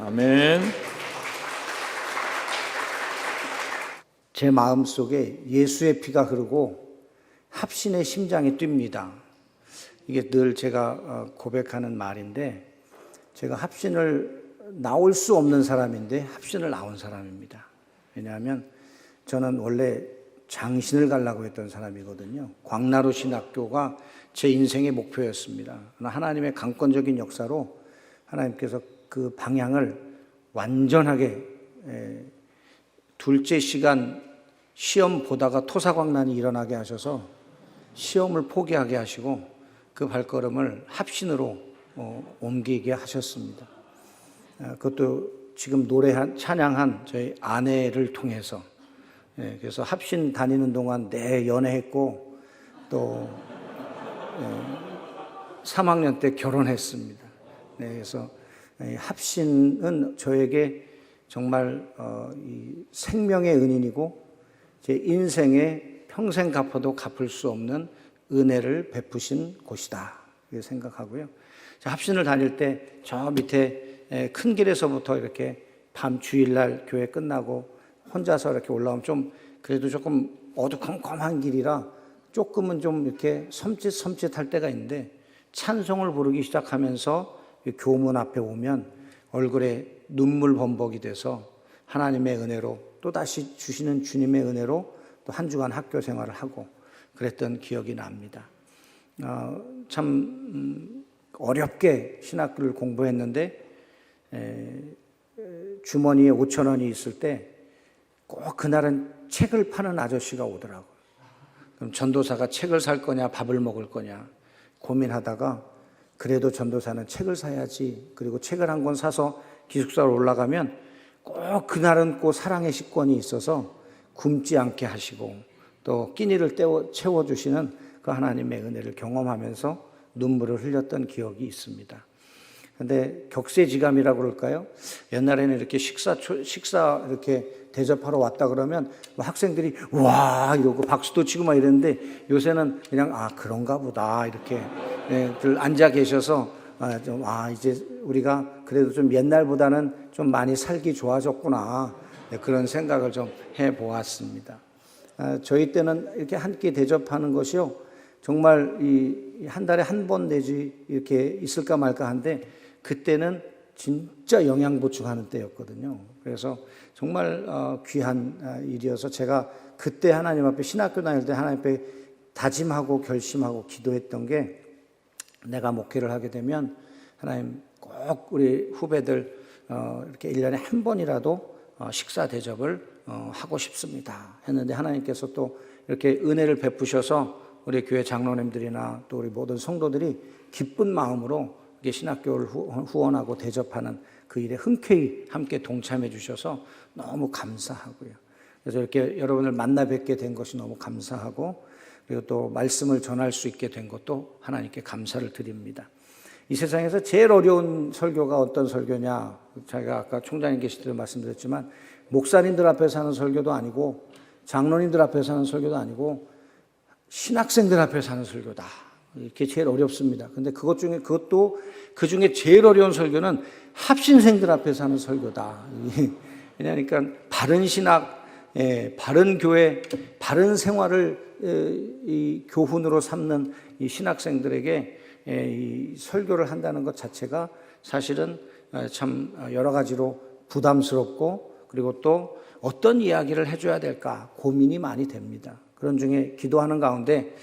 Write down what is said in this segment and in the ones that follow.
아멘. 제 마음속에 예수의 피가 흐르고 합신의 심장이 뜁니다. 이게 늘 제가 고백하는 말인데, 제가 합신을 나올 수 없는 사람인데 합신을 나온 사람입니다. 왜냐하면 저는 원래 장신을 가려고 했던 사람이거든요. 광나루 신학교가 제 인생의 목표였습니다. 그러나 하나님의 강권적인 역사로 하나님께서 그 방향을 완전하게, 둘째 시간 시험 보다가 토사광난이 일어나게 하셔서 시험을 포기하게 하시고 그 발걸음을 합신으로 옮기게 하셨습니다. 그것도 지금 찬양한 저희 아내를 통해서. 그래서 합신 다니는 동안 연애했고 또 3학년 때 결혼했습니다. 그래서 합신은 저에게 정말 이 생명의 은인이고 제 인생에 평생 갚아도 갚을 수 없는 은혜를 베푸신 곳이다 이렇게 생각하고요. 합신을 다닐 때 저 밑에 큰 길에서부터 이렇게 밤 주일날 교회 끝나고 혼자서 이렇게 올라오면 좀 그래도 조금 어두컴컴한 길이라 조금은 좀 이렇게 섬찟할 때가 있는데, 찬송을 부르기 시작하면서 교문 앞에 오면 얼굴에 눈물 범벅이 돼서 하나님의 은혜로 또다시 주시는 주님의 은혜로 또 한 주간 학교 생활을 하고 그랬던 기억이 납니다. 참 어렵게 신학교를 공부했는데 주머니에 5,000원이 있을 때 꼭 그날은 책을 파는 아저씨가 오더라고요. 그럼 전도사가 책을 살 거냐 밥을 먹을 거냐 고민하다가 그래도 전도사는 책을 사야지, 그리고 책을 한 권 사서 기숙사로 올라가면 꼭 그날은 꼭 사랑의 식권이 있어서 굶지 않게 하시고 또 끼니를 채워주시는 그 하나님의 은혜를 경험하면서 눈물을 흘렸던 기억이 있습니다. 근데 격세지감이라고 그럴까요? 옛날에는 이렇게 식사 이렇게 대접하러 왔다 그러면 학생들이 와 이러고 박수도 치고 막 이랬는데, 요새는 그냥 그런가 보다 이렇게 들 앉아 계셔서 이제 우리가 그래도 좀 옛날보다는 좀 많이 살기 좋아졌구나, 그런 생각을 좀 해보았습니다. 저희 때는 이렇게 한 끼 대접하는 것이요, 정말 한 달에 한 번 내지 이렇게 있을까 말까 한데, 그때는 진짜 영양 보충하는 때였거든요. 그래서 정말 귀한 일이어서 제가 그때 하나님 앞에, 신학교 다닐 때 하나님 앞에 다짐하고 결심하고 기도했던 게, 내가 목회를 하게 되면 하나님 꼭 우리 후배들 이렇게 1년에 한 번이라도 식사 대접을 하고 싶습니다 했는데, 하나님께서 또 이렇게 은혜를 베푸셔서 우리 교회 장로님들이나 또 우리 모든 성도들이 기쁜 마음으로 신학교를 후원하고 대접하는 그 일에 흔쾌히 함께 동참해 주셔서 너무 감사하고요. 그래서 이렇게 여러분을 만나 뵙게 된 것이 너무 감사하고, 그리고 또 말씀을 전할 수 있게 된 것도 하나님께 감사를 드립니다. 이 세상에서 제일 어려운 설교가 어떤 설교냐, 제가 아까 총장님 계실 때 말씀드렸지만 목사님들 앞에서 하는 설교도 아니고 장로님들 앞에서 하는 설교도 아니고 신학생들 앞에서 하는 설교다, 이렇게 제일 어렵습니다. 근데 그것도 그 중에 제일 어려운 설교는 합신생들 앞에서 하는 설교다. 그러니까 바른 신학, 바른 교회, 바른 생활을 이 교훈으로 삼는 이 신학생들에게 이 설교를 한다는 것 자체가 사실은 참 여러 가지로 부담스럽고, 그리고 또 어떤 이야기를 해줘야 될까 고민이 많이 됩니다. 그런 중에 기도하는 가운데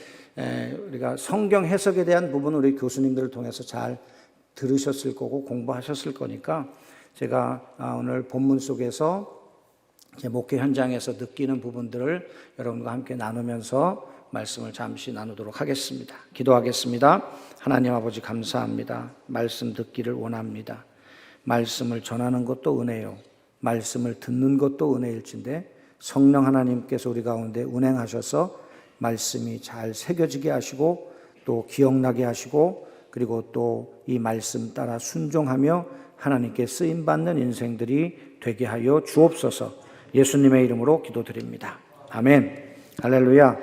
우리가 성경 해석에 대한 부분을 우리 교수님들을 통해서 잘 들으셨을 거고 공부하셨을 거니까, 제가 오늘 본문 속에서 제 목회 현장에서 느끼는 부분들을 여러분과 함께 나누면서 말씀을 잠시 나누도록 하겠습니다. 기도하겠습니다. 하나님 아버지 감사합니다. 말씀 듣기를 원합니다. 말씀을 전하는 것도 은혜요, 말씀을 듣는 것도 은혜일진데 성령 하나님께서 우리 가운데 운행하셔서 말씀이 잘 새겨지게 하시고 또 기억나게 하시고, 그리고 또 이 말씀 따라 순종하며 하나님께 쓰임받는 인생들이 되게 하여 주옵소서. 예수님의 이름으로 기도드립니다. 아멘. 할렐루야.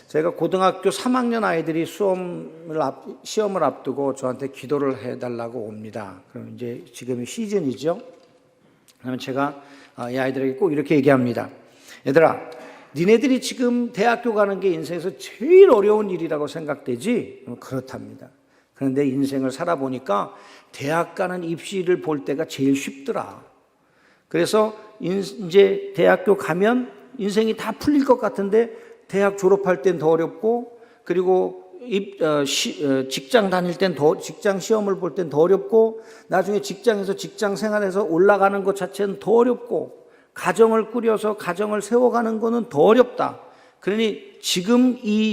제가 고등학교 3학년 아이들이 시험을 앞두고 저한테 기도를 해달라고 옵니다. 그럼 이제 지금이 시즌이죠. 그러면 제가 이 아이들에게 꼭 이렇게 얘기합니다. 얘들아, 니네들이 지금 대학교 가는 게 인생에서 제일 어려운 일이라고 생각되지? 그렇답니다. 그런데 인생을 살아보니까 대학 가는 입시를 볼 때가 제일 쉽더라. 그래서 이제 대학교 가면 인생이 다 풀릴 것 같은데 대학 졸업할 땐 더 어렵고, 그리고 직장 다닐 땐 직장 시험을 볼 땐 더 어렵고, 나중에 직장에서 직장 생활에서 올라가는 것 자체는 더 어렵고, 가정을 꾸려서 가정을 세워가는 거는 더 어렵다. 그러니 지금 이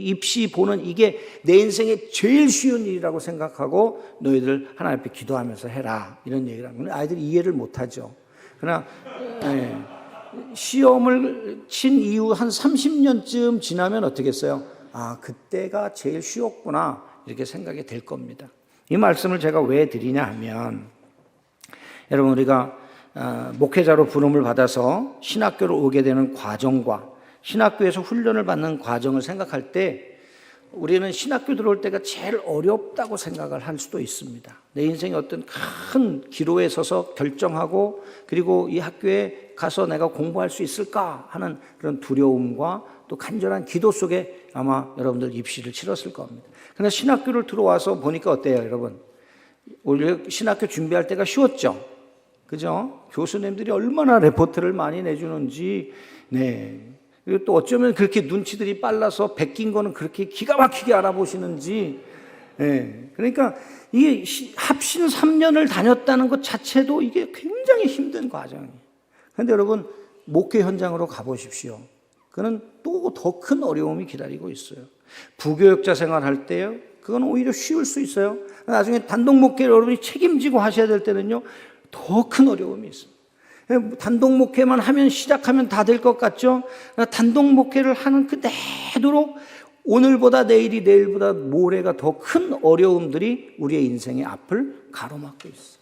입시 보는 이게 내 인생의 제일 쉬운 일이라고 생각하고 너희들 하나님 앞에 기도하면서 해라. 이런 얘기를 하면 아이들이 이해를 못하죠. 그러나 시험을 친 이후 한 30년쯤 지나면 어떻겠어요? 아, 그때가 제일 쉬웠구나. 이렇게 생각이 될 겁니다. 이 말씀을 제가 왜 드리냐 하면, 여러분, 우리가 목회자로 부름을 받아서 신학교를 오게 되는 과정과 신학교에서 훈련을 받는 과정을 생각할 때 우리는 신학교 들어올 때가 제일 어렵다고 생각을 할 수도 있습니다. 내 인생의 어떤 큰 기로에 서서 결정하고, 그리고 이 학교에 가서 내가 공부할 수 있을까 하는 그런 두려움과 또 간절한 기도 속에 아마 여러분들 입시를 치렀을 겁니다. 그런데 신학교를 들어와서 보니까 어때요, 여러분? 오히려 신학교 준비할 때가 쉬웠죠? 그죠? 교수님들이 얼마나 레포트를 많이 내주는지, 그리고 또 어쩌면 그렇게 눈치들이 빨라서 베낀 거는 그렇게 기가 막히게 알아보시는지, 그러니까 이게 합신 3년을 다녔다는 것 자체도 이게 굉장히 힘든 과정이에요. 그런데 여러분, 목회 현장으로 가보십시오. 그는 또 더 큰 어려움이 기다리고 있어요. 부교육자 생활할 때요, 그건 오히려 쉬울 수 있어요. 나중에 단독 목회를 여러분이 책임지고 하셔야 될 때는요, 더 큰 어려움이 있습니다. 단독 목회만 하면, 시작하면 다 될 것 같죠? 단독 목회를 하는 그 내도록 오늘보다 내일이, 내일보다 모레가 더 큰 어려움들이 우리의 인생의 앞을 가로막고 있어요.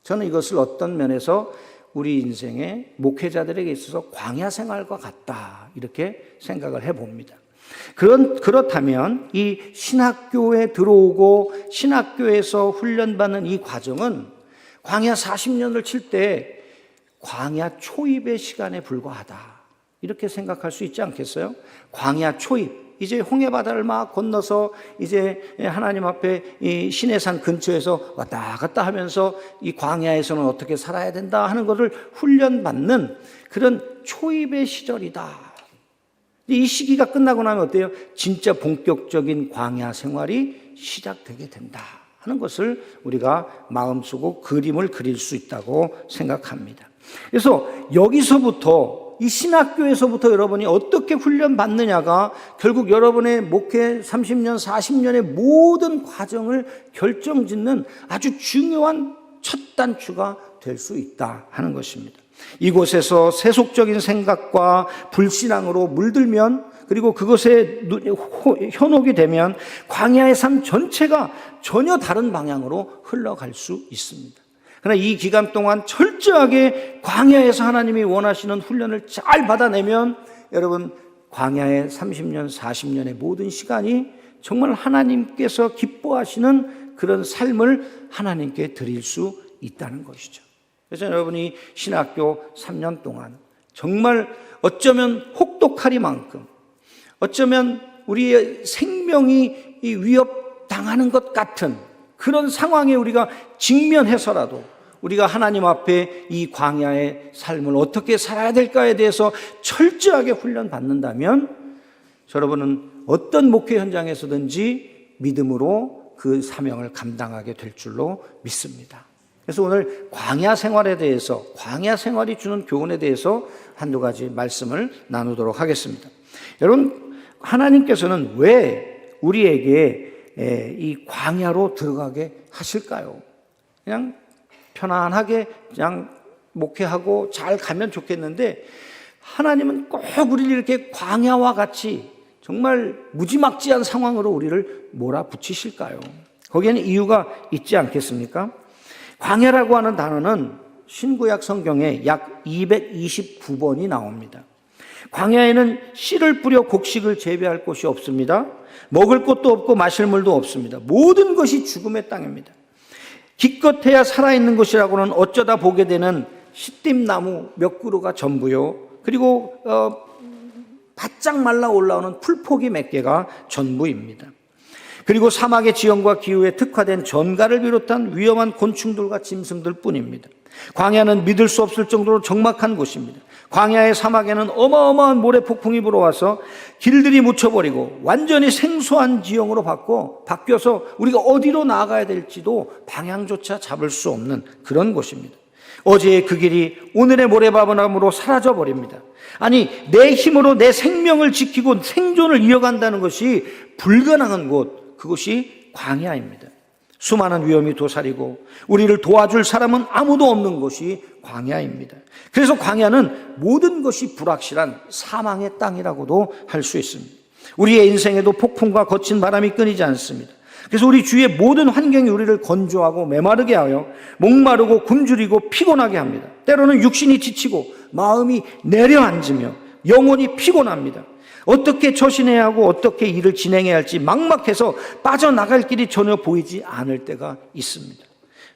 저는 이것을 어떤 면에서 우리 인생의 목회자들에게 있어서 광야 생활과 같다, 이렇게 생각을 해봅니다. 그렇다면 이 신학교에 들어오고 신학교에서 훈련받는 이 과정은 광야 40년을 칠 때 광야 초입의 시간에 불과하다, 이렇게 생각할 수 있지 않겠어요? 광야 초입, 이제 홍해바다를 막 건너서 이제 하나님 앞에 이 시내산 근처에서 왔다 갔다 하면서 이 광야에서는 어떻게 살아야 된다 하는 것을 훈련받는 그런 초입의 시절이다. 이 시기가 끝나고 나면 어때요? 진짜 본격적인 광야 생활이 시작되게 된다 하는 것을 우리가 마음속으로 그림을 그릴 수 있다고 생각합니다. 그래서 여기서부터, 이 신학교에서부터 여러분이 어떻게 훈련받느냐가 결국 여러분의 목회 30년, 40년의 모든 과정을 결정짓는 아주 중요한 첫 단추가 될 수 있다 하는 것입니다. 이곳에서 세속적인 생각과 불신앙으로 물들면, 그리고 그것에 현혹이 되면 광야의 삶 전체가 전혀 다른 방향으로 흘러갈 수 있습니다. 그러나 이 기간 동안 철저하게 광야에서 하나님이 원하시는 훈련을 잘 받아내면 여러분, 광야의 30년, 40년의 모든 시간이 정말 하나님께서 기뻐하시는 그런 삶을 하나님께 드릴 수 있다는 것이죠. 그래서 여러분이 신학교 3년 동안 정말 어쩌면 혹독하리만큼, 어쩌면 우리의 생명이 위협당하는 것 같은 그런 상황에 우리가 직면해서라도 우리가 하나님 앞에 이 광야의 삶을 어떻게 살아야 될까에 대해서 철저하게 훈련받는다면 여러분은 어떤 목회 현장에서든지 믿음으로 그 사명을 감당하게 될 줄로 믿습니다. 그래서 오늘 광야 생활에 대해서, 광야 생활이 주는 교훈에 대해서 한두 가지 말씀을 나누도록 하겠습니다. 여러분, 하나님께서는 왜 우리에게 이 광야로 들어가게 하실까요? 그냥 편안하게 그냥 목회하고 잘 가면 좋겠는데 하나님은 꼭 우리를 이렇게 광야와 같이 정말 무지막지한 상황으로 우리를 몰아붙이실까요? 거기에는 이유가 있지 않겠습니까? 광야라고 하는 단어는 신구약 성경에 약 229번이 나옵니다. 광야에는 씨를 뿌려 곡식을 재배할 곳이 없습니다. 먹을 것도 없고 마실 물도 없습니다. 모든 것이 죽음의 땅입니다. 기껏해야 살아있는 것이라고는 어쩌다 보게 되는 시띠나무 몇 그루가 전부요. 그리고 바짝 말라 올라오는 풀포기 몇 개가 전부입니다. 그리고 사막의 지형과 기후에 특화된 전갈을 비롯한 위험한 곤충들과 짐승들 뿐입니다. 광야는 믿을 수 없을 정도로 적막한 곳입니다. 광야의 사막에는 어마어마한 모래폭풍이 불어와서 길들이 묻혀버리고 완전히 생소한 지형으로 바뀌어서 우리가 어디로 나아가야 될지도 방향조차 잡을 수 없는 그런 곳입니다. 어제의 그 길이 오늘의 모래바람으로 사라져버립니다. 아니, 내 힘으로 내 생명을 지키고 생존을 이어간다는 것이 불가능한 곳, 그것이 광야입니다. 수많은 위험이 도사리고 우리를 도와줄 사람은 아무도 없는 곳이 광야입니다. 그래서 광야는 모든 것이 불확실한 사망의 땅이라고도 할 수 있습니다. 우리의 인생에도 폭풍과 거친 바람이 끊이지 않습니다. 그래서 우리 주위의 모든 환경이 우리를 건조하고 메마르게 하여 목마르고 굶주리고 피곤하게 합니다. 때로는 육신이 지치고 마음이 내려앉으며 영혼이 피곤합니다. 어떻게 처신해야 하고 어떻게 일을 진행해야 할지 막막해서 빠져나갈 길이 전혀 보이지 않을 때가 있습니다.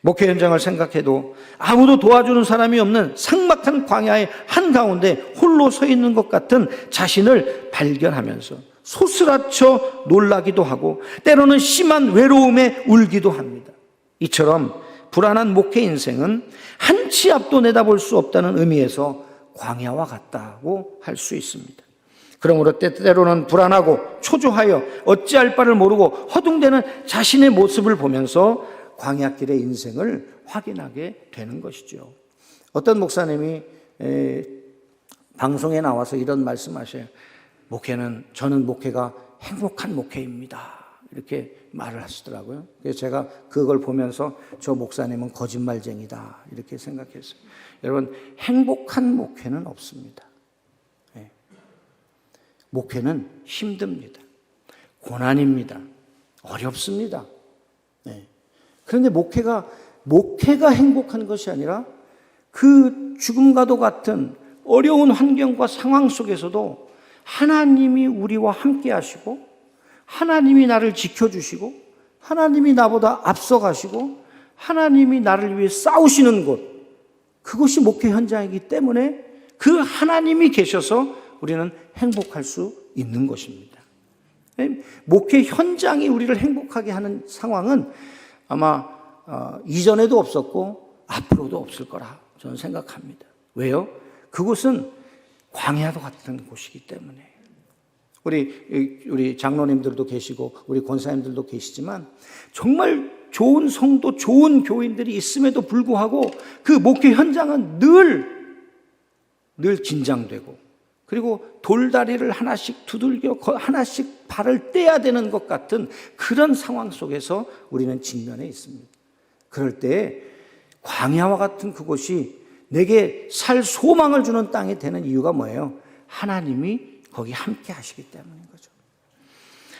목회 현장을 생각해도 아무도 도와주는 사람이 없는 삭막한 광야의 한가운데 홀로 서 있는 것 같은 자신을 발견하면서 소스라쳐 놀라기도 하고 때로는 심한 외로움에 울기도 합니다. 이처럼 불안한 목회 인생은 한 치 앞도 내다볼 수 없다는 의미에서 광야와 같다고 할 수 있습니다. 그러므로 때로는 불안하고 초조하여 어찌할 바를 모르고 허둥대는 자신의 모습을 보면서 광야길의 인생을 확인하게 되는 것이죠. 어떤 목사님이 방송에 나와서 이런 말씀하셔요. 저는 목회가 행복한 목회입니다. 이렇게 말을 하시더라고요. 그래서 제가 그걸 보면서 저 목사님은 거짓말쟁이다 이렇게 생각했어요. 여러분, 행복한 목회는 없습니다. 목회는 힘듭니다. 고난입니다. 어렵습니다. 그런데 목회가 행복한 것이 아니라 그 죽음과도 같은 어려운 환경과 상황 속에서도 하나님이 우리와 함께 하시고 하나님이 나를 지켜주시고 하나님이 나보다 앞서가시고 하나님이 나를 위해 싸우시는 곳, 그것이 목회 현장이기 때문에 그 하나님이 계셔서 우리는 행복할 수 있는 것입니다. 목회 현장이 우리를 행복하게 하는 상황은 아마 이전에도 없었고 앞으로도 없을 거라 저는 생각합니다. 왜요? 그곳은 광야도 같은 곳이기 때문에. 우리 장로님들도 계시고 우리 권사님들도 계시지만 정말 좋은 성도, 좋은 교인들이 있음에도 불구하고 그 목회 현장은 늘 긴장되고 그리고 돌다리를 하나씩 두들겨 하나씩 발을 떼야 되는 것 같은 그런 상황 속에서 우리는 직면해 있습니다. 그럴 때 광야와 같은 그곳이 내게 살 소망을 주는 땅이 되는 이유가 뭐예요? 하나님이 거기 함께 하시기 때문인 거죠.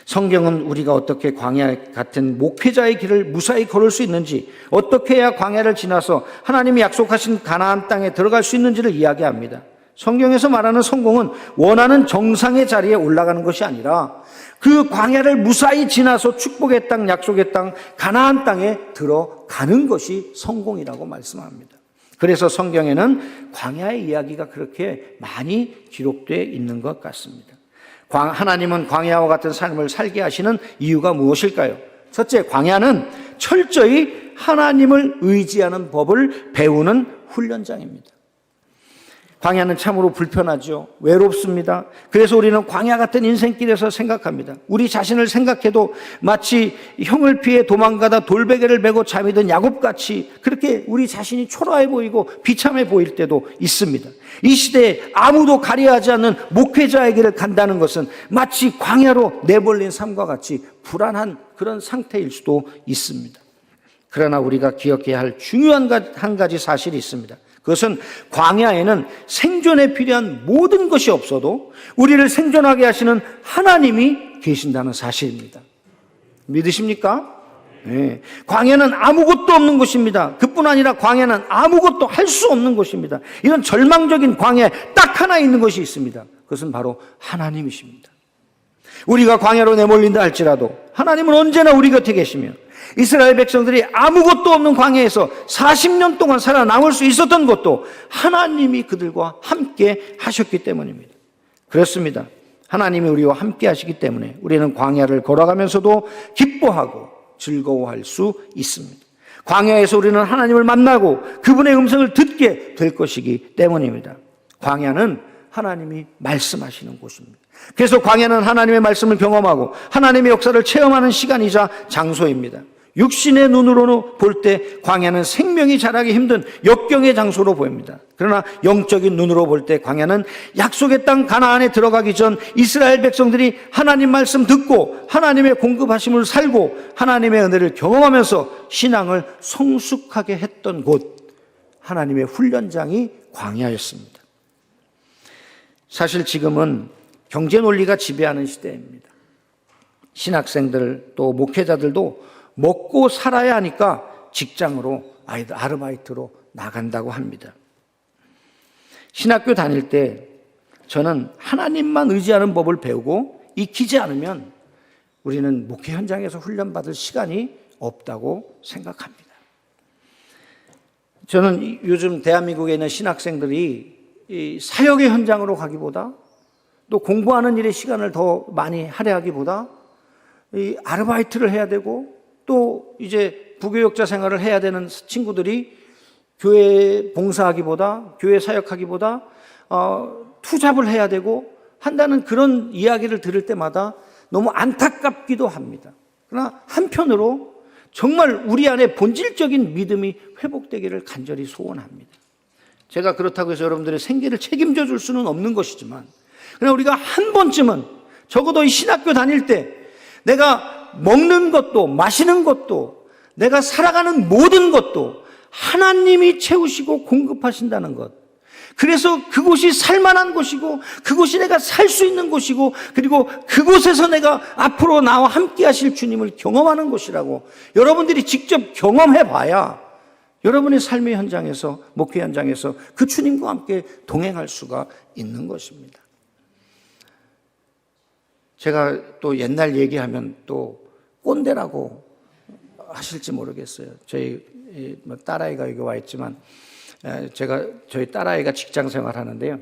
성경은 우리가 어떻게 광야 같은 목회자의 길을 무사히 걸을 수 있는지, 어떻게 해야 광야를 지나서 하나님이 약속하신 가나안 땅에 들어갈 수 있는지를 이야기합니다. 성경에서 말하는 성공은 원하는 정상의 자리에 올라가는 것이 아니라 그 광야를 무사히 지나서 축복의 땅, 약속의 땅, 가나안 땅에 들어가는 것이 성공이라고 말씀합니다. 그래서 성경에는 광야의 이야기가 그렇게 많이 기록되어 있는 것 같습니다. 하나님은 광야와 같은 삶을 살게 하시는 이유가 무엇일까요? 첫째, 광야는 철저히 하나님을 의지하는 법을 배우는 훈련장입니다. 광야는 참으로 불편하죠. 외롭습니다. 그래서 우리는 광야 같은 인생길에서 생각합니다. 우리 자신을 생각해도 마치 형을 피해 도망가다 돌베개를 메고 잠이 든 야곱같이 그렇게 우리 자신이 초라해 보이고 비참해 보일 때도 있습니다. 이 시대에 아무도 가려하지 않는 목회자에게를 간다는 것은 마치 광야로 내몰린 삶과 같이 불안한 그런 상태일 수도 있습니다. 그러나 우리가 기억해야 할 중요한 한 가지 사실이 있습니다. 그것은 광야에는 생존에 필요한 모든 것이 없어도 우리를 생존하게 하시는 하나님이 계신다는 사실입니다. 믿으십니까? 네. 광야는 아무것도 없는 곳입니다. 그뿐 아니라 광야는 아무것도 할 수 없는 곳입니다. 이런 절망적인 광야에 딱 하나 있는 것이 있습니다. 그것은 바로 하나님이십니다. 우리가 광야로 내몰린다 할지라도 하나님은 언제나 우리 곁에 계시며 이스라엘 백성들이 아무것도 없는 광야에서 40년 동안 살아남을 수 있었던 것도 하나님이 그들과 함께 하셨기 때문입니다. 그렇습니다. 하나님이 우리와 함께 하시기 때문에 우리는 광야를 걸어가면서도 기뻐하고 즐거워할 수 있습니다. 광야에서 우리는 하나님을 만나고 그분의 음성을 듣게 될 것이기 때문입니다. 광야는 하나님이 말씀하시는 곳입니다. 그래서 광야는 하나님의 말씀을 경험하고 하나님의 역사를 체험하는 시간이자 장소입니다. 육신의 눈으로는 볼 때 광야는 생명이 자라기 힘든 역경의 장소로 보입니다. 그러나 영적인 눈으로 볼 때 광야는 약속의 땅 가나안에 들어가기 전 이스라엘 백성들이 하나님 말씀 듣고 하나님의 공급하심을 살고 하나님의 은혜를 경험하면서 신앙을 성숙하게 했던 곳, 하나님의 훈련장이 광야였습니다. 사실 지금은 경제 논리가 지배하는 시대입니다. 신학생들 또 목회자들도 먹고 살아야 하니까 직장으로 아르바이트로 나간다고 합니다. 신학교 다닐 때 저는 하나님만 의지하는 법을 배우고 익히지 않으면 우리는 목회 현장에서 훈련받을 시간이 없다고 생각합니다. 저는 요즘 대한민국에 있는 신학생들이 이 사역의 현장으로 가기보다 또 공부하는 일에 시간을 더 많이 할애하기보다 이 아르바이트를 해야 되고 또 이제 부교역자 생활을 해야 되는 친구들이 교회 봉사하기보다 교회 사역하기보다 투잡을 해야 되고 한다는 그런 이야기를 들을 때마다 너무 안타깝기도 합니다. 그러나 한편으로 정말 우리 안에 본질적인 믿음이 회복되기를 간절히 소원합니다. 제가 그렇다고 해서 여러분들의 생계를 책임져 줄 수는 없는 것이지만 그러나 우리가 한 번쯤은 적어도 이 신학교 다닐 때 내가 먹는 것도 마시는 것도 내가 살아가는 모든 것도 하나님이 채우시고 공급하신다는 것, 그래서 그곳이 살만한 곳이고 그곳이 내가 살 수 있는 곳이고 그리고 그곳에서 내가 앞으로 나와 함께 하실 주님을 경험하는 곳이라고 여러분들이 직접 경험해 봐야 여러분의 삶의 현장에서 목회 현장에서 그 주님과 함께 동행할 수가 있는 것입니다. 제가 또 옛날 얘기하면 또 꼰대라고 하실지 모르겠어요. 저희 딸아이가 여기 와 있지만 저희 딸아이가 직장 생활하는데요.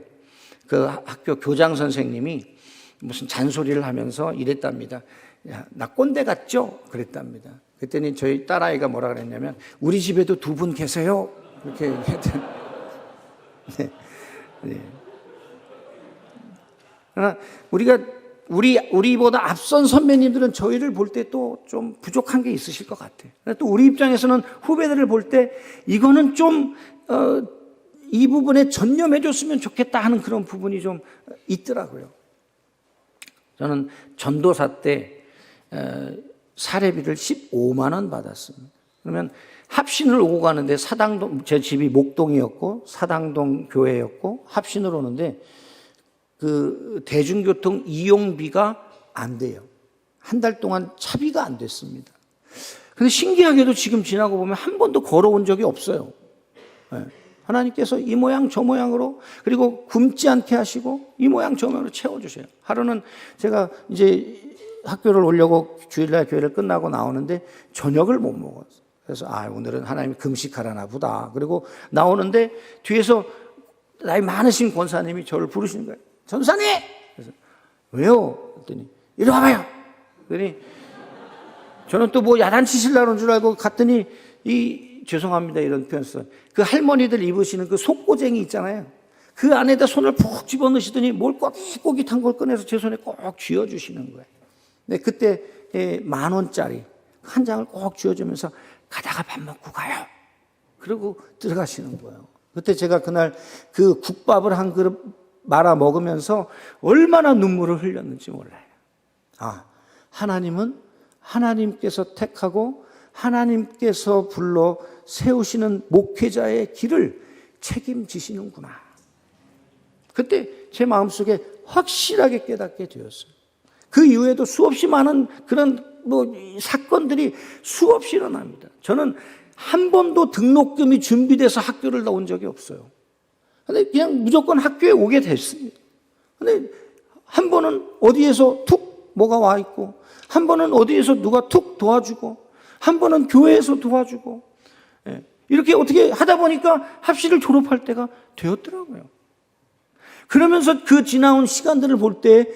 그 학교 교장 선생님이 무슨 잔소리를 하면서 이랬답니다. 야, 나 꼰대 같죠? 그랬답니다. 그랬더니 저희 딸아이가 뭐라 그랬냐면 우리 집에도 두 분 계세요. 이렇게 얘기했더니 네. 네. 그러나 우리보다 앞선 선배님들은 저희를 볼 때 또 좀 부족한 게 있으실 것 같아요. 또 우리 입장에서는 후배들을 볼 때 이거는 좀 이 부분에 전념해 줬으면 좋겠다 하는 그런 부분이 좀 있더라고요. 저는 전도사 때 사례비를 15만 원 받았습니다. 그러면 합신을 오고 가는데 사당동, 제 집이 목동이었고 사당동 교회였고 합신을 오는데 그 대중교통 이용비가 안 돼요. 한 달 동안 차비가 안 됐습니다. 근데 신기하게도 지금 지나고 보면 한 번도 걸어온 적이 없어요. 네. 하나님께서 이 모양 저 모양으로 그리고 굶지 않게 하시고 이 모양 저 모양으로 채워주세요. 하루는 제가 이제 학교를 오려고 주일날 교회를 끝나고 나오는데 저녁을 못 먹었어요. 그래서 오늘은 하나님이 금식하라나 보다. 그리고 나오는데 뒤에서 나이 많으신 권사님이 저를 부르시는 거예요. 전사님! 그래서 왜요? 그랬더니 이리 와봐요. 그랬더니 저는 또 뭐 야단치시려는 줄 알고 갔더니 죄송합니다 이런 표현 써요. 그 할머니들 입으시는 그 속고쟁이 있잖아요. 그 안에다 손을 푹 집어넣으시더니 뭘 꼬깃꼬깃한 걸 꺼내서 제 손에 꼭 쥐어주시는 거예요. 근데 그때 10,000원짜리 한 장을 꼭 쥐어주면서 가다가 밥 먹고 가요. 그러고 들어가시는 거예요. 그때 제가 그날 그 국밥을 한 그릇 말아 먹으면서 얼마나 눈물을 흘렸는지 몰라요. 하나님은 하나님께서 택하고 하나님께서 불러 세우시는 목회자의 길을 책임지시는구나. 그때 제 마음속에 확실하게 깨닫게 되었어요. 그 이후에도 수없이 많은 그런 사건들이 수없이 일어납니다. 저는 한 번도 등록금이 준비돼서 학교를 나온 적이 없어요. 근데 그냥 무조건 학교에 오게 됐습니다. 근데 한 번은 어디에서 툭 뭐가 와 있고, 한 번은 어디에서 누가 툭 도와주고, 한 번은 교회에서 도와주고, 이렇게 어떻게 하다 보니까 합시를 졸업할 때가 되었더라고요. 그러면서 그 지나온 시간들을 볼 때,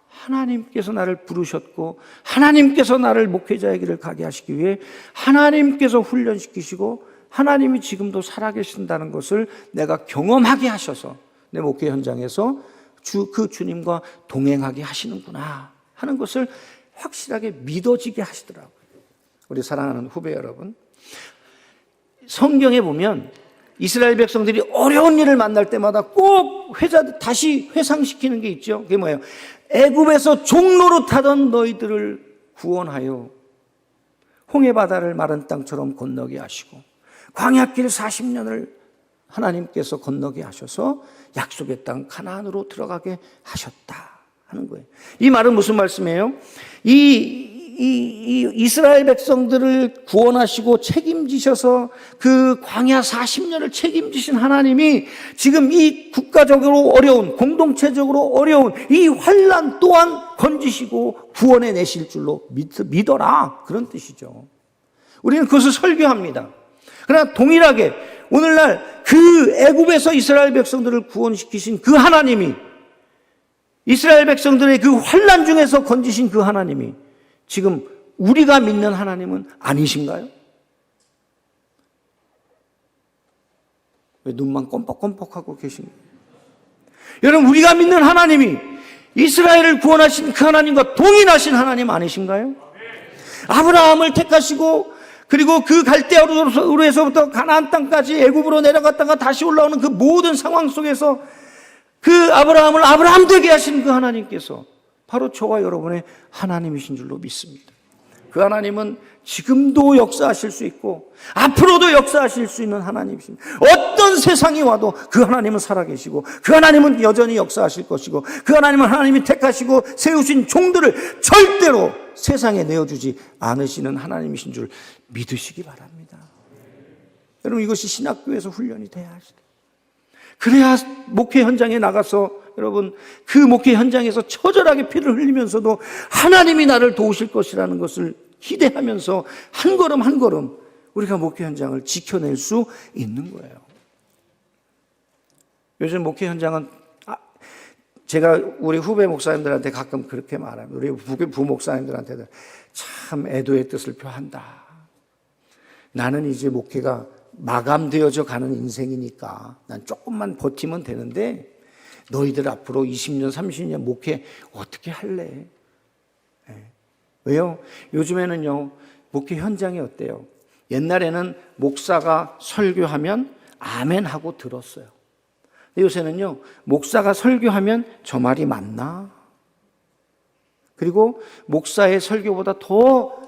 하나님께서 나를 부르셨고, 하나님께서 나를 목회자의 길을 가게 하시기 위해 하나님께서 훈련시키시고, 하나님이 지금도 살아계신다는 것을 내가 경험하게 하셔서 내 목회 현장에서 그 주님과 동행하게 하시는구나 하는 것을 확실하게 믿어지게 하시더라고요. 우리 사랑하는 후배 여러분, 성경에 보면 이스라엘 백성들이 어려운 일을 만날 때마다 꼭 다시 회상시키는 게 있죠. 그게 뭐예요? 애굽에서 종로로 타던 너희들을 구원하여 홍해 바다를 마른 땅처럼 건너게 하시고, 광야길 40년을 하나님께서 건너게 하셔서 약속의 땅 가나안으로 들어가게 하셨다 하는 거예요. 이 말은 무슨 말씀이에요? 이 이스라엘 백성들을 구원하시고 책임지셔서 그 광야 40년을 책임지신 하나님이 지금 이 국가적으로 어려운, 공동체적으로 어려운 이 환난 또한 건지시고 구원해 내실 줄로 믿어라, 그런 뜻이죠. 우리는 그것을 설교합니다. 그러나 동일하게 오늘날 그 애굽에서 이스라엘 백성들을 구원시키신 그 하나님이, 이스라엘 백성들의 그 환난 중에서 건지신 그 하나님이 지금 우리가 믿는 하나님은 아니신가요? 왜 눈만 껌뻑껌뻑하고 계십니까? 여러분, 우리가 믿는 하나님이 이스라엘을 구원하신 그 하나님과 동일하신 하나님 아니신가요? 아브라함을 택하시고, 그리고 그 갈대아우르에서부터 가나안 땅까지 애굽으로 내려갔다가 다시 올라오는 그 모든 상황 속에서 그 아브라함을 아브라함 되게 하신 그 하나님께서 바로 저와 여러분의 하나님이신 줄로 믿습니다. 그 하나님은 지금도 역사하실 수 있고 앞으로도 역사하실 수 있는 하나님이십니다. 어떤 세상이 와도 그 하나님은 살아계시고, 그 하나님은 여전히 역사하실 것이고, 그 하나님은 하나님이 택하시고 세우신 종들을 절대로 세상에 내어주지 않으시는 하나님이신 줄 믿으시기 바랍니다. 여러분, 이것이 신학교에서 훈련이 돼야 하시다. 그래야 목회 현장에 나가서 여러분, 그 목회 현장에서 처절하게 피를 흘리면서도 하나님이 나를 도우실 것이라는 것을 기대하면서 한 걸음 한 걸음 우리가 목회 현장을 지켜낼 수 있는 거예요. 요즘 목회 현장은 제가 우리 후배 목사님들한테 가끔 그렇게 말합니다. 우리 부목사님들한테도 참 애도의 뜻을 표한다. 나는 이제 목회가 마감되어져 가는 인생이니까 난 조금만 버티면 되는데 너희들 앞으로 20년, 30년 목회 어떻게 할래? 왜요? 요즘에는요, 목회 현장이 어때요? 옛날에는 목사가 설교하면 아멘 하고 들었어요. 요새는요, 목사가 설교하면 저 말이 맞나? 그리고 목사의 설교보다 더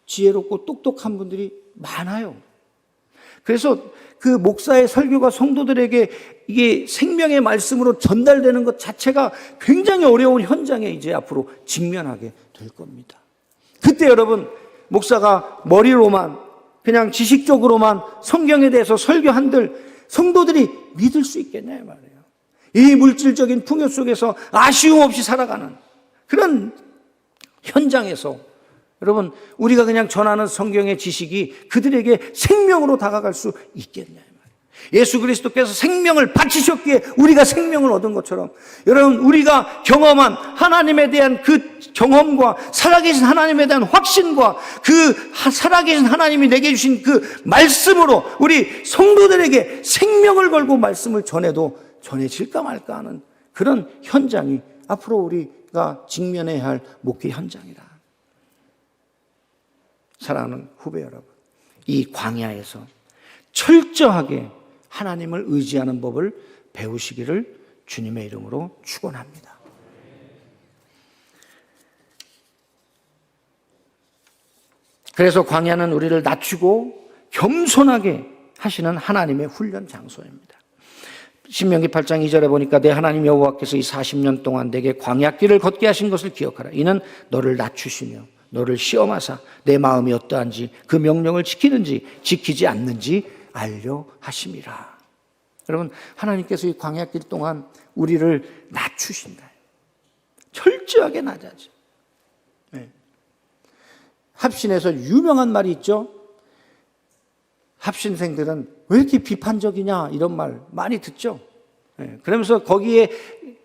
지혜롭고 똑똑한 분들이 많아요. 그래서 그 목사의 설교가 성도들에게 이게 생명의 말씀으로 전달되는 것 자체가 굉장히 어려운 현장에 이제 앞으로 직면하게 될 겁니다. 그때 여러분, 목사가 머리로만 그냥 지식적으로만 성경에 대해서 설교한들 성도들이 믿을 수 있겠냐 말이에요. 이 물질적인 풍요 속에서 아쉬움 없이 살아가는 그런 현장에서 여러분, 우리가 그냥 전하는 성경의 지식이 그들에게 생명으로 다가갈 수 있겠냐 말이에요. 예수 그리스도께서 생명을 바치셨기에 우리가 생명을 얻은 것처럼 여러분, 우리가 경험한 하나님에 대한 그 경험과 살아계신 하나님에 대한 확신과 그 살아계신 하나님이 내게 주신 그 말씀으로 우리 성도들에게 생명을 걸고 말씀을 전해도 전해질까 말까 하는 그런 현장이 앞으로 우리가 직면해야 할 목회 현장이다. 사랑하는 후배 여러분, 이 광야에서 철저하게 하나님을 의지하는 법을 배우시기를 주님의 이름으로 축원합니다. 그래서 광야는 우리를 낮추고 겸손하게 하시는 하나님의 훈련 장소입니다. 신명기 8장 2절에 보니까 내 하나님 여호와께서 이 40년 동안 내게 광야길을 걷게 하신 것을 기억하라. 이는 너를 낮추시며 너를 시험하사 내 마음이 어떠한지 그 명령을 지키는지 지키지 않는지 알려 하심이라. 여러분, 하나님께서 이 광야길 동안 우리를 낮추신다. 철저하게 낮아져. 네. 합신에서 유명한 말이 있죠. 합신생들은 왜 이렇게 비판적이냐 이런 말 많이 듣죠. 네. 그러면서 거기에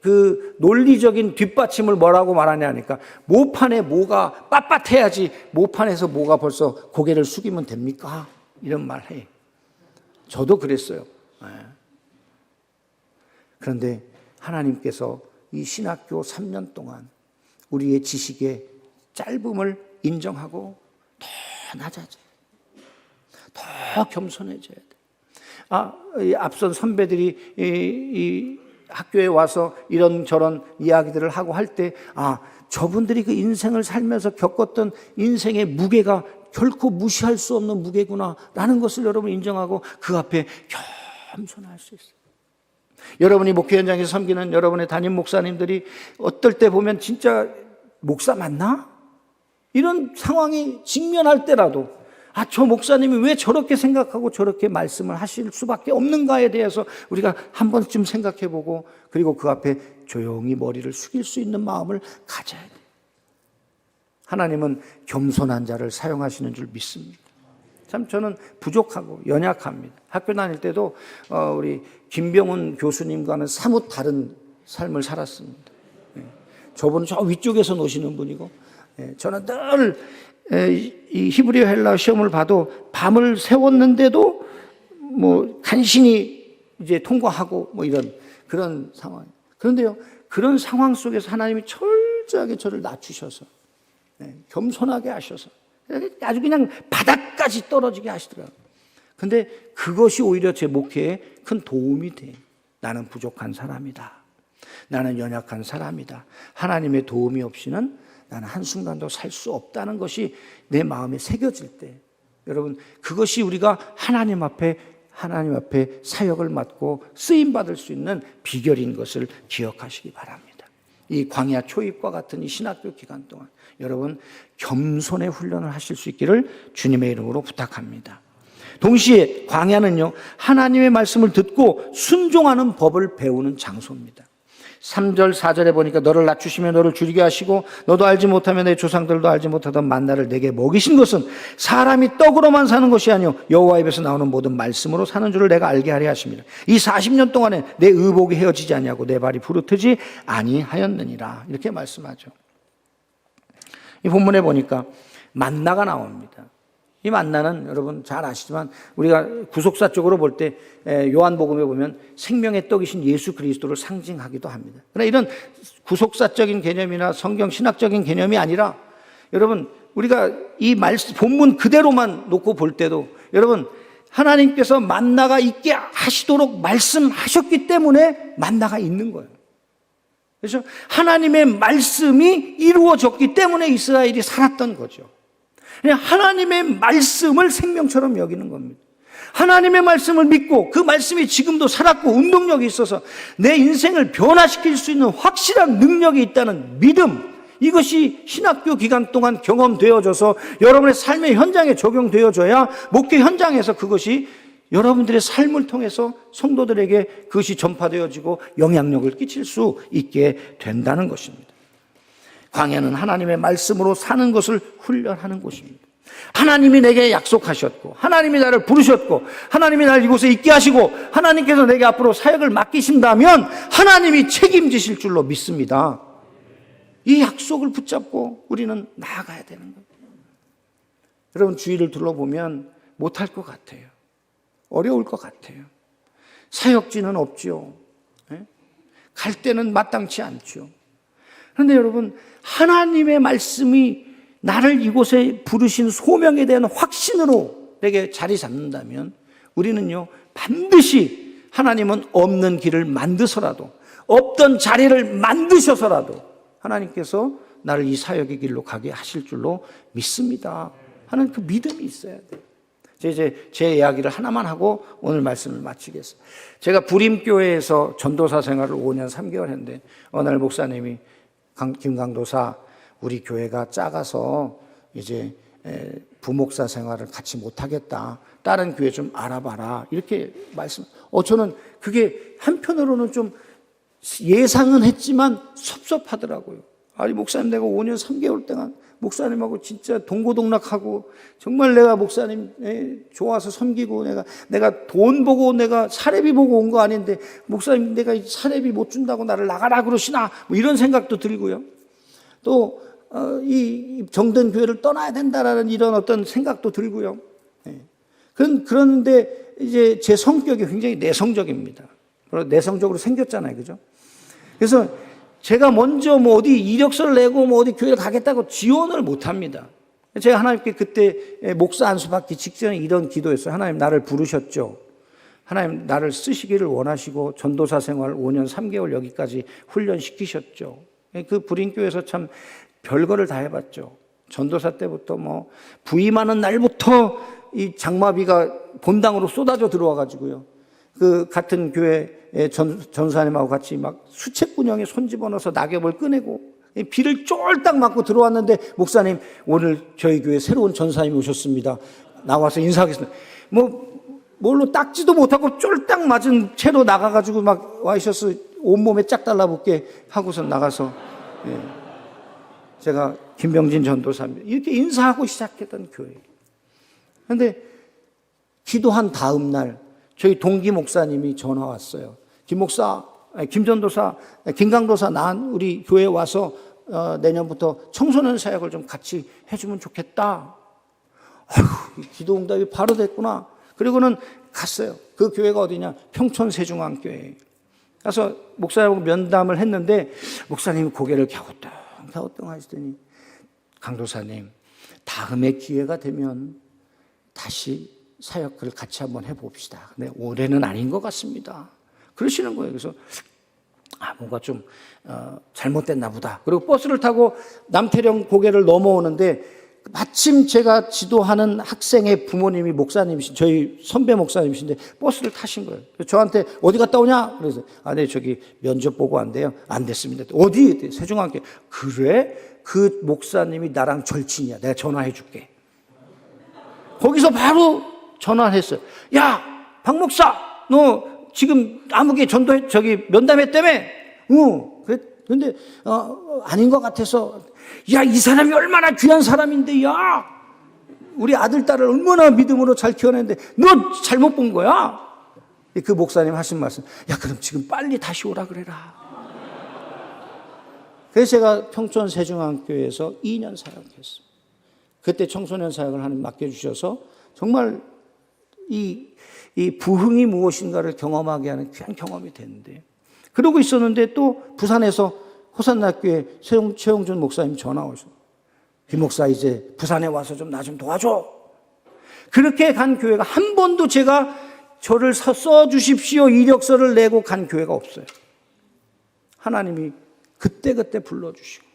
그 논리적인 뒷받침을 뭐라고 말하냐 하니까 모판에 뭐가 빳빳해야지 모판에서 뭐가 벌써 고개를 숙이면 됩니까? 이런 말 해. 저도 그랬어요. 네. 그런데 하나님께서 이 신학교 3년 동안 우리의 지식의 짧음을 인정하고 더 낮아져야 돼. 더 겸손해져야 돼. 이 앞선 선배들이 이 학교에 와서 이런저런 이야기들을 하고 할 때, 저분들이 그 인생을 살면서 겪었던 인생의 무게가 결코 무시할 수 없는 무게구나 라는 것을 여러분 인정하고 그 앞에 겸손할 수 있어요. 여러분이 목회 현장에서 섬기는 여러분의 담임 목사님들이 어떨 때 보면 진짜 목사 맞나? 이런 상황이 직면할 때라도 저 목사님이 왜 저렇게 생각하고 저렇게 말씀을 하실 수밖에 없는가에 대해서 우리가 한 번쯤 생각해보고 그리고 그 앞에 조용히 머리를 숙일 수 있는 마음을 가져야 돼요. 하나님은 겸손한 자를 사용하시는 줄 믿습니다. 참 저는 부족하고 연약합니다. 학교 다닐 때도 우리 김병훈 교수님과는 사뭇 다른 삶을 살았습니다. 저분은 저 위쪽에서 노시는 분이고 저는 늘 이 히브리어 헬라어 시험을 봐도 밤을 새웠는데도 뭐 간신히 이제 통과하고 뭐 이런 그런 상황. 그런데요, 그런 상황 속에서 하나님이 철저하게 저를 낮추셔서 겸손하게 하셔서 아주 그냥 바닥까지 떨어지게 하시더라고요. 근데 그것이 오히려 제 목회에 큰 도움이 돼. 나는 부족한 사람이다. 나는 연약한 사람이다. 하나님의 도움이 없이는 나는 한순간도 살 수 없다는 것이 내 마음에 새겨질 때, 여러분, 그것이 우리가 하나님 앞에 사역을 맡고 쓰임받을 수 있는 비결인 것을 기억하시기 바랍니다. 이 광야 초입과 같은 이 신학교 기간 동안 여러분 겸손의 훈련을 하실 수 있기를 주님의 이름으로 부탁합니다. 동시에 광야는요, 하나님의 말씀을 듣고 순종하는 법을 배우는 장소입니다. 3절 4절에 보니까 너를 낮추시며 너를 줄이게 하시고 너도 알지 못하며 내 조상들도 알지 못하던 만나를 내게 먹이신 것은 사람이 떡으로만 사는 것이 아니요 여호와 입에서 나오는 모든 말씀으로 사는 줄을 내가 알게 하려 하십니다. 이 40년 동안에 내 의복이 헤어지지 아니하고 내 발이 부르트지 아니하였느니라. 이렇게 말씀하죠. 이 본문에 보니까 만나가 나옵니다. 이 만나는 여러분 잘 아시지만 우리가 구속사 쪽으로 볼 때 요한복음에 보면 생명의 떡이신 예수 그리스도를 상징하기도 합니다. 그러나 이런 구속사적인 개념이나 성경 신학적인 개념이 아니라 여러분 우리가 이 말씀 본문 그대로만 놓고 볼 때도 여러분 하나님께서 만나가 있게 하시도록 말씀하셨기 때문에 만나가 있는 거예요. 그래서 하나님의 말씀이 이루어졌기 때문에 이스라엘이 살았던 거죠. 하나님의 말씀을 생명처럼 여기는 겁니다. 하나님의 말씀을 믿고 그 말씀이 지금도 살았고 운동력이 있어서 내 인생을 변화시킬 수 있는 확실한 능력이 있다는 믿음, 이것이 신학교 기간 동안 경험되어져서 여러분의 삶의 현장에 적용되어져야 목회 현장에서 그것이 여러분들의 삶을 통해서 성도들에게 그것이 전파되어지고 영향력을 끼칠 수 있게 된다는 것입니다. 광야는 하나님의 말씀으로 사는 것을 훈련하는 곳입니다. 하나님이 내게 약속하셨고 하나님이 나를 부르셨고 하나님이 나를 이곳에 있게 하시고 하나님께서 내게 앞으로 사역을 맡기신다면 하나님이 책임지실 줄로 믿습니다. 이 약속을 붙잡고 우리는 나아가야 되는 거예요. 여러분 주위를 둘러보면 못할 것 같아요. 어려울 것 같아요. 사역지는 없죠. 갈 때는 마땅치 않죠. 그런데 여러분 하나님의 말씀이 나를 이곳에 부르신 소명에 대한 확신으로 내게 자리 잡는다면 우리는요 반드시 하나님은 없는 길을 만드서라도 없던 자리를 만드셔서라도 하나님께서 나를 이 사역의 길로 가게 하실 줄로 믿습니다 하는 그 믿음이 있어야 돼요. 이제 제 이야기를 하나만 하고 오늘 말씀을 마치겠습니다. 제가 부림교회에서 전도사 생활을 5년 3개월 했는데 어느 날 목사님이 김강도사 우리 교회가 작아서 이제 부목사 생활을 같이 못하겠다. 다른 교회 좀 알아봐라. 이렇게 말씀. 저는 그게 한편으로는 좀 예상은 했지만 섭섭하더라고요. 아니, 목사님, 내가 5년 3개월 동안 목사님하고 진짜 동고동락하고 정말 내가 목사님 좋아서 섬기고 내가 돈 보고 내가 사례비 보고 온 거 아닌데 목사님 내가 사례비 못 준다고 나를 나가라 그러시나 뭐 이런 생각도 들고요. 또 이 정든 교회를 떠나야 된다라는 이런 어떤 생각도 들고요. 그런데 이제 제 성격이 굉장히 내성적입니다. 내성적으로 생겼잖아요, 그죠? 그래서 제가 먼저 뭐 어디 이력서를 내고 뭐 어디 교회를 가겠다고 지원을 못 합니다. 제가 하나님께 그때 목사 안수 받기 직전에 이런 기도했어요. 하나님, 나를 부르셨죠. 하나님, 나를 쓰시기를 원하시고 전도사 생활 5년 3개월 여기까지 훈련시키셨죠. 그 부린교회에서 참 별거를 다 해봤죠. 전도사 때부터 뭐 부임하는 날부터 이 장마비가 본당으로 쏟아져 들어와가지고요. 그 같은 교회 전사님하고 같이 막 수채꾼형에 손 집어넣어서 낙엽을 꺼내고 비를 쫄딱 맞고 들어왔는데, 목사님, 오늘 저희 교회 새로운 전사님이 오셨습니다. 나와서 인사하겠습니다. 뭘로 닦지도 못하고 쫄딱 맞은 채로 나가가지고 막 와이셔츠 온몸에 쫙 달라붙게 하고서 나가서, 제가 김병진 전도사입니다. 이렇게 인사하고 시작했던 교회. 그런데 기도한 다음 날 저희 동기 목사님이 전화 왔어요. 김 목사, 김 전도사, 김 강도사 난 우리 교회에 와서 내년부터 청소년 사역을 좀 같이 해주면 좋겠다. 아이고, 기도 응답이 바로 됐구나. 그리고는 갔어요. 그 교회가 어디냐? 평촌 세중앙교회. 가서 목사님하고 면담을 했는데 목사님이 고개를 갸우뚱 하시더니, 강도사님, 다음에 기회가 되면 다시 사역을 같이 한번 해봅시다. 근데 올해는 아닌 것 같습니다. 그러시는 거예요. 그래서 뭔가 좀 잘못됐나 보다. 그리고 버스를 타고 남태령 고개를 넘어오는데 마침 제가 지도하는 학생의 부모님이 목사님이신, 저희 선배 목사님이신데 버스를 타신 거예요. 그래서 저한테 어디 갔다 오냐? 그래서 네, 저기 면접 보고 왔는데요. 안 됐습니다. 어디? 세중학교. 그래? 그 목사님이 나랑 절친이야. 내가 전화해 줄게. 거기서 바로 전화를 했어요. 야, 박 목사, 너 지금 아무개 전도 면담했다며? 근데 아닌 것 같아서. 야, 이 사람이 얼마나 귀한 사람인데, 야, 우리 아들 딸을 얼마나 믿음으로 잘 키워냈는데 너 잘못 본 거야? 그 목사님 하신 말씀, 야, 그럼 지금 빨리 다시 오라 그래라. 그래서 제가 평촌 세중앙교회에서 2년 사역했습니다. 그때 청소년 사역을 하나님 맡겨주셔서 정말 이 부흥이 무엇인가를 경험하게 하는 귀한 경험이 됐는데, 그러고 있었는데 또 부산에서 호산나교회 최용준 목사님 전화 오셔서, 김 목사, 이제 부산에 와서 좀 나 좀 도와줘. 그렇게 간 교회가 한 번도 제가 저를 써주십시오 이력서를 내고 간 교회가 없어요. 하나님이 그때그때 불러주시고.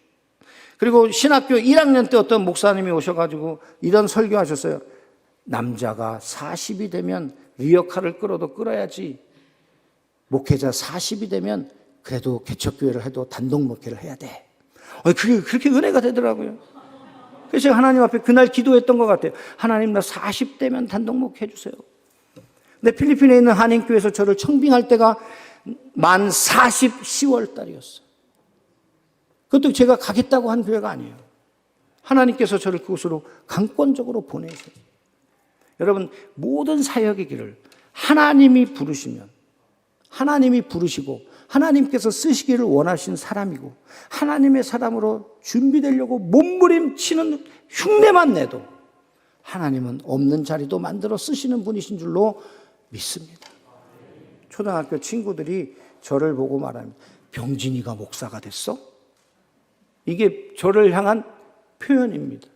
그리고 신학교 1학년 때 어떤 목사님이 오셔가지고 이런 설교하셨어요. 남자가 40이 되면 리어카를 끌어도 끌어야지, 목회자 40이 되면 그래도 개척교회를 해도 단독 목회를 해야 돼. 그게 그렇게 은혜가 되더라고요. 그래서 제가 하나님 앞에 그날 기도했던 것 같아요. 하나님, 나 40대면 단독 목회 해주세요. 근데 필리핀에 있는 한인교회에서 저를 청빙할 때가 만 40 10월 달이었어요. 그것도 제가 가겠다고 한 교회가 아니에요. 하나님께서 저를 그곳으로 강권적으로 보내세요. 여러분, 모든 사역의 길을 하나님이 부르시면, 하나님이 부르시고 하나님께서 쓰시기를 원하신 사람이고 하나님의 사람으로 준비되려고 몸부림치는 흉내만 내도 하나님은 없는 자리도 만들어 쓰시는 분이신 줄로 믿습니다. 초등학교 친구들이 저를 보고 말합니다. 병진이가 목사가 됐어? 이게 저를 향한 표현입니다.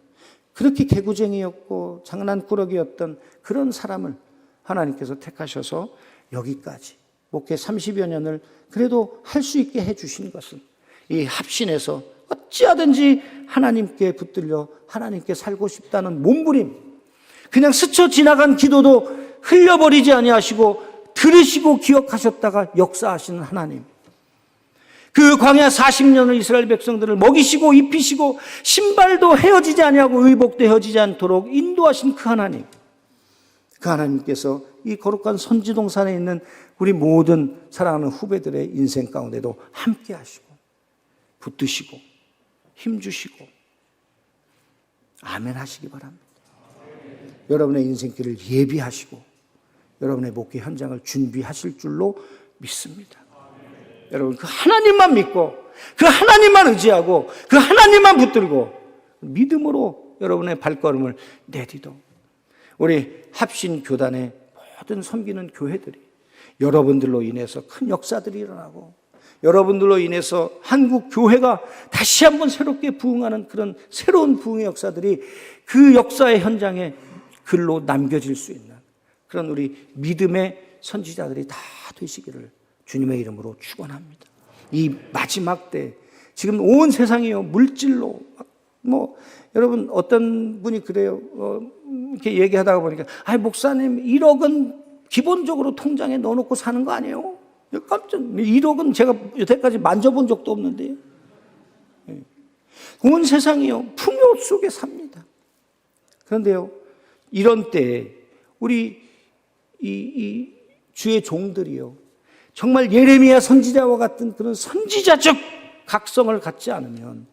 그렇게 개구쟁이였고 장난꾸러기였던 그런 사람을 하나님께서 택하셔서 여기까지 목회 30여 년을 그래도 할 수 있게 해주신 것은 이 합신에서 어찌하든지 하나님께 붙들려 하나님께 살고 싶다는 몸부림, 그냥 스쳐 지나간 기도도 흘려버리지 아니하시고 들으시고 기억하셨다가 역사하시는 하나님, 그 광야 40년을 이스라엘 백성들을 먹이시고 입히시고 신발도 헤어지지 아니하고 의복도 헤어지지 않도록 인도하신 그 하나님, 그 하나님께서 이 거룩한 선지동산에 있는 우리 모든 사랑하는 후배들의 인생 가운데도 함께 하시고 붙드시고 힘주시고 아멘 하시기 바랍니다. 여러분의 인생길을 예비하시고 여러분의 목회 현장을 준비하실 줄로 믿습니다. 여러분, 그 하나님만 믿고 그 하나님만 의지하고 그 하나님만 붙들고 믿음으로 여러분의 발걸음을 내디도 우리 합신 교단의 모든 섬기는 교회들이 여러분들로 인해서 큰 역사들이 일어나고 여러분들로 인해서 한국 교회가 다시 한번 새롭게 부흥하는 그런 새로운 부흥의 역사들이 그 역사의 현장에 글로 남겨질 수 있는 그런 우리 믿음의 선지자들이 다 되시기를 주님의 이름으로 축원합니다. 이 마지막 때 지금 온 세상이요 물질로 여러분 어떤 분이 그래요. 이렇게 얘기하다가 보니까 목사님 1억은 기본적으로 통장에 넣어놓고 사는 거 아니에요? 깜짝 1억은 제가 여태까지 만져본 적도 없는데 온 세상이요 풍요 속에 삽니다. 그런데요 이런 때에 우리 이 주의 종들이요 정말 예레미야 선지자와 같은 그런 선지자적 각성을 갖지 않으면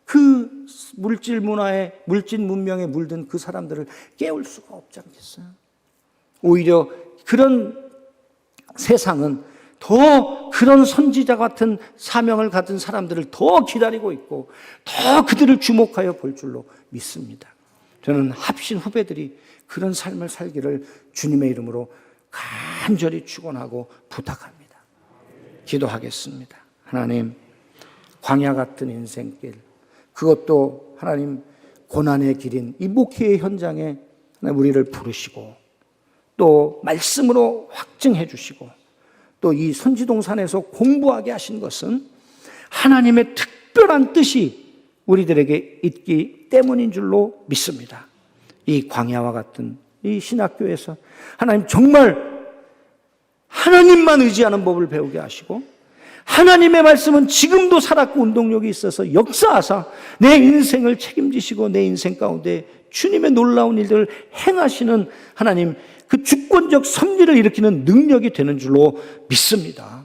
그 물질 문화에 물질 문명에 물든 그 사람들을 깨울 수가 없지 않겠어요? 오히려 그런 세상은 더 그런 선지자 같은 사명을 가진 사람들을 더 기다리고 있고 더 그들을 주목하여 볼 줄로 믿습니다. 저는 합신 후배들이 그런 삶을 살기를 주님의 이름으로 간절히 축원하고 부탁합니다. 기도하겠습니다. 하나님, 광야 같은 인생길, 그것도 하나님 고난의 길인 이 목회의 현장에 우리를 부르시고 또 말씀으로 확증해 주시고 또 이 선지동산에서 공부하게 하신 것은 하나님의 특별한 뜻이 우리들에게 있기 때문인 줄로 믿습니다. 이 광야와 같은 이 신학교에서 하나님 정말 하나님만 의지하는 법을 배우게 하시고 하나님의 말씀은 지금도 살았고 운동력이 있어서 역사하사 내 인생을 책임지시고 내 인생 가운데 주님의 놀라운 일들을 행하시는 하나님 그 주권적 섭리를 일으키는 능력이 되는 줄로 믿습니다.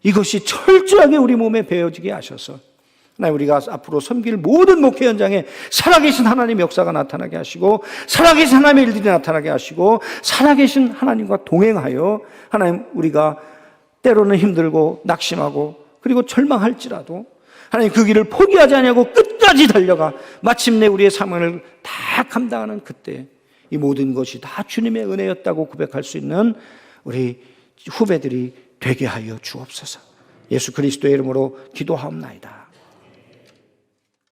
이것이 철저하게 우리 몸에 배어지게 하셔서 하나님 우리가 앞으로 섬길 모든 목회 현장에 살아계신 하나님의 역사가 나타나게 하시고 살아계신 하나님의 일들이 나타나게 하시고 살아계신 하나님과 동행하여 하나님 우리가 때로는 힘들고 낙심하고 그리고 절망할지라도 하나님 그 길을 포기하지 아니하고 끝까지 달려가 마침내 우리의 사명을 다 감당하는 그때 이 모든 것이 다 주님의 은혜였다고 고백할 수 있는 우리 후배들이 되게 하여 주옵소서. 예수 그리스도의 이름으로 기도하옵나이다.